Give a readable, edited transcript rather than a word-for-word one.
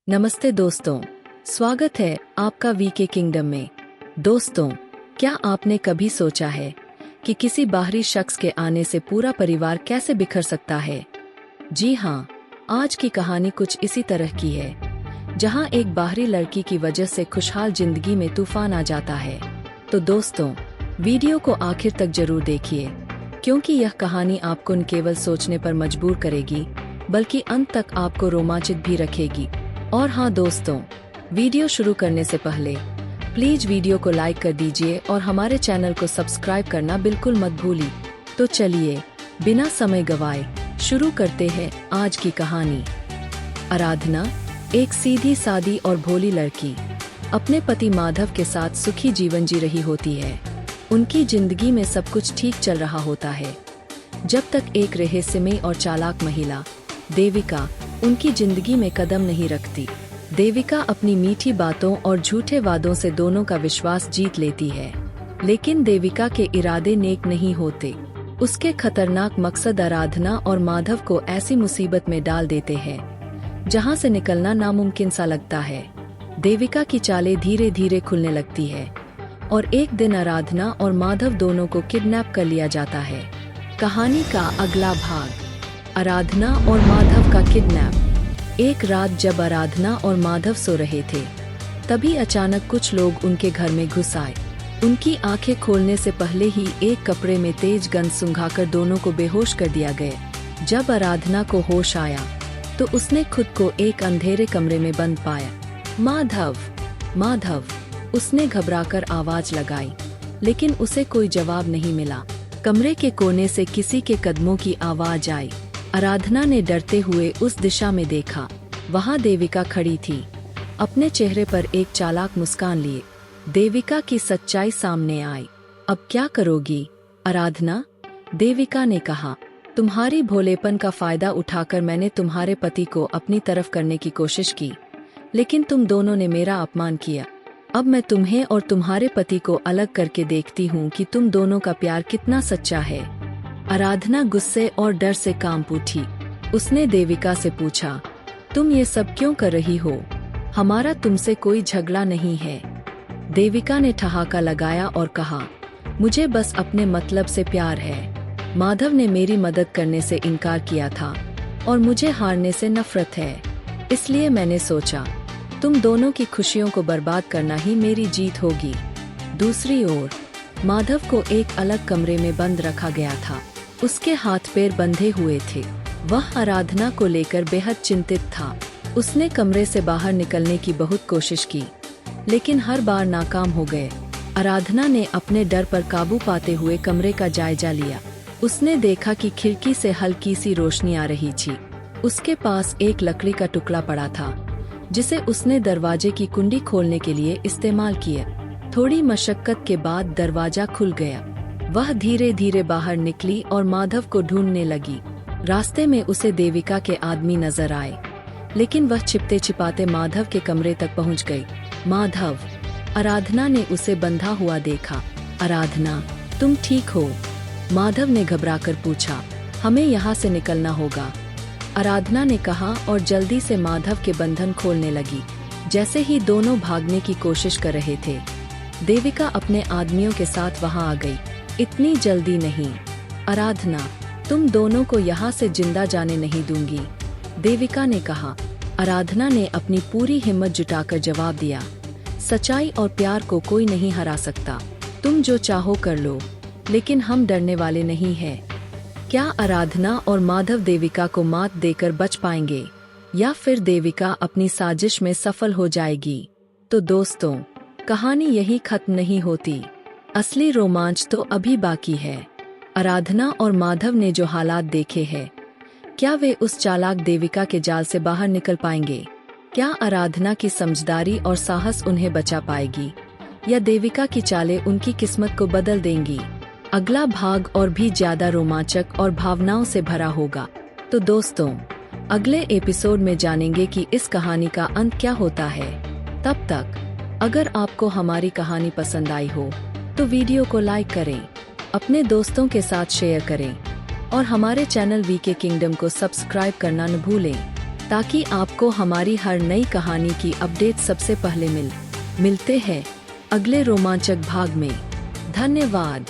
नमस्ते दोस्तों, स्वागत है आपका वीके किंगडम में। दोस्तों, क्या आपने कभी सोचा है कि किसी बाहरी शख्स के आने से पूरा परिवार कैसे बिखर सकता है? जी हाँ, आज की कहानी कुछ इसी तरह की है, जहाँ एक बाहरी लड़की की वजह से खुशहाल जिंदगी में तूफान आ जाता है। तो दोस्तों, वीडियो को आखिर तक जरूर देखिए, क्योंकि यह कहानी आपको न केवल सोचने पर मजबूर करेगी, बल्कि अंत तक आपको रोमांचित भी रखेगी। और हाँ दोस्तों, वीडियो शुरू करने से पहले प्लीज वीडियो को लाइक कर दीजिए और हमारे चैनल को सब्सक्राइब करना बिल्कुल मत भूलिए। तो चलिए बिना समय गवाए शुरू करते हैं आज की कहानी। आराधना एक सीधी सादी और भोली लड़की अपने पति माधव के साथ सुखी जीवन जी रही होती है। उनकी जिंदगी में सब कुछ ठीक चल रहा होता है, जब तक एक रहस्यमयी और चालाक महिला देविका उनकी जिंदगी में कदम नहीं रखती। देविका अपनी मीठी बातों और झूठे वादों से दोनों का विश्वास जीत लेती है, लेकिन देविका के इरादे नेक नहीं होते। उसके खतरनाक मकसद आराधना और माधव को ऐसी मुसीबत में डाल देते हैं जहां से निकलना नामुमकिन सा लगता है। देविका की चालें धीरे धीरे खुलने लगती है और एक दिन आराधना और माधव दोनों को किडनैप कर लिया जाता है। कहानी का अगला भाग, आराधना और माधव का किडनैप। एक रात जब आराधना और माधव सो रहे थे, तभी अचानक कुछ लोग उनके घर में घुस आए। उनकी आंखें खोलने से पहले ही एक कपड़े में तेज गंध सुंघाकर दोनों को बेहोश कर दिया गया। जब आराधना को होश आया तो उसने खुद को एक अंधेरे कमरे में बंद पाया। माधव, माधव, उसने घबराकर आवाज लगाई, लेकिन उसे कोई जवाब नहीं मिला। कमरे के कोने से किसी के कदमों की आवाज आई। आराधना ने डरते हुए उस दिशा में देखा। वहां देविका खड़ी थी, अपने चेहरे पर एक चालाक मुस्कान लिए। देविका की सच्चाई सामने आई। अब क्या करोगी आराधना? देविका ने कहा, तुम्हारी भोलेपन का फायदा उठाकर मैंने तुम्हारे पति को अपनी तरफ करने की कोशिश की, लेकिन तुम दोनों ने मेरा अपमान किया। अब मैं तुम्हें और तुम्हारे पति को अलग करके देखती हूँ कि तुम दोनों का प्यार कितना सच्चा है। आराधना गुस्से और डर से कांप उठी। उसने देविका से पूछा, तुम ये सब क्यों कर रही हो? हमारा तुमसे कोई झगड़ा नहीं है। देविका ने ठहाका लगाया और कहा, मुझे बस अपने मतलब से प्यार है। माधव ने मेरी मदद करने से इनकार किया था और मुझे हारने से नफरत है, इसलिए मैंने सोचा तुम दोनों की खुशियों को बर्बाद करना ही मेरी जीत होगी। दूसरी ओर माधव को एक अलग कमरे में बंद रखा गया था। उसके हाथ पैर बंधे हुए थे। वह आराधना को लेकर बेहद चिंतित था। उसने कमरे से बाहर निकलने की बहुत कोशिश की, लेकिन हर बार नाकाम हो गए। आराधना ने अपने डर पर काबू पाते हुए कमरे का जायजा लिया। उसने देखा कि खिड़की से हल्की सी रोशनी आ रही थी। उसके पास एक लकड़ी का टुकड़ा पड़ा था, जिसे उसने दरवाजे की कुंडी खोलने के लिए इस्तेमाल किया। थोड़ी मशक्कत के बाद दरवाजा खुल गया। वह धीरे धीरे बाहर निकली और माधव को ढूंढने लगी। रास्ते में उसे देविका के आदमी नजर आए, लेकिन वह छिपते छिपाते माधव के कमरे तक पहुंच गई। माधव, आराधना ने उसे बंधा हुआ देखा। आराधना, तुम ठीक हो? माधव ने घबराकर पूछा। हमें यहाँ से निकलना होगा, आराधना ने कहा और जल्दी से माधव के बंधन खोलने लगी। जैसे ही दोनों भागने की कोशिश कर रहे थे, देविका अपने आदमियों के साथ वहां आ गई। इतनी जल्दी नहीं आराधना, तुम दोनों को यहाँ से जिंदा जाने नहीं दूंगी, देविका ने कहा। आराधना ने अपनी पूरी हिम्मत जुटाकर जवाब दिया, सच्चाई और प्यार को कोई नहीं हरा सकता। तुम जो चाहो कर लो, लेकिन हम डरने वाले नहीं हैं। क्या आराधना और माधव देविका को मात देकर बच पाएंगे, या फिर देविका अपनी साजिश में सफल हो जाएगी? तो दोस्तों, कहानी यही खत्म नहीं होती। असली रोमांच तो अभी बाकी है। आराधना और माधव ने जो हालात देखे हैं, क्या वे उस चालाक देविका के जाल से बाहर निकल पाएंगे? क्या आराधना की समझदारी और साहस उन्हें बचा पाएगी, या देविका की चालें उनकी किस्मत को बदल देंगी? अगला भाग और भी ज्यादा रोमांचक और भावनाओं से भरा होगा। तो दोस्तों, अगले एपिसोड में जानेंगे कि इस कहानी का अंत क्या होता है। तब तक अगर आपको हमारी कहानी पसंद आई हो तो वीडियो को लाइक करें, अपने दोस्तों के साथ शेयर करें और हमारे चैनल वीके किंगडम को सब्सक्राइब करना न भूलें। ताकि आपको हमारी हर नई कहानी की अपडेट सबसे पहले मिलते हैं अगले रोमांचक भाग में। धन्यवाद।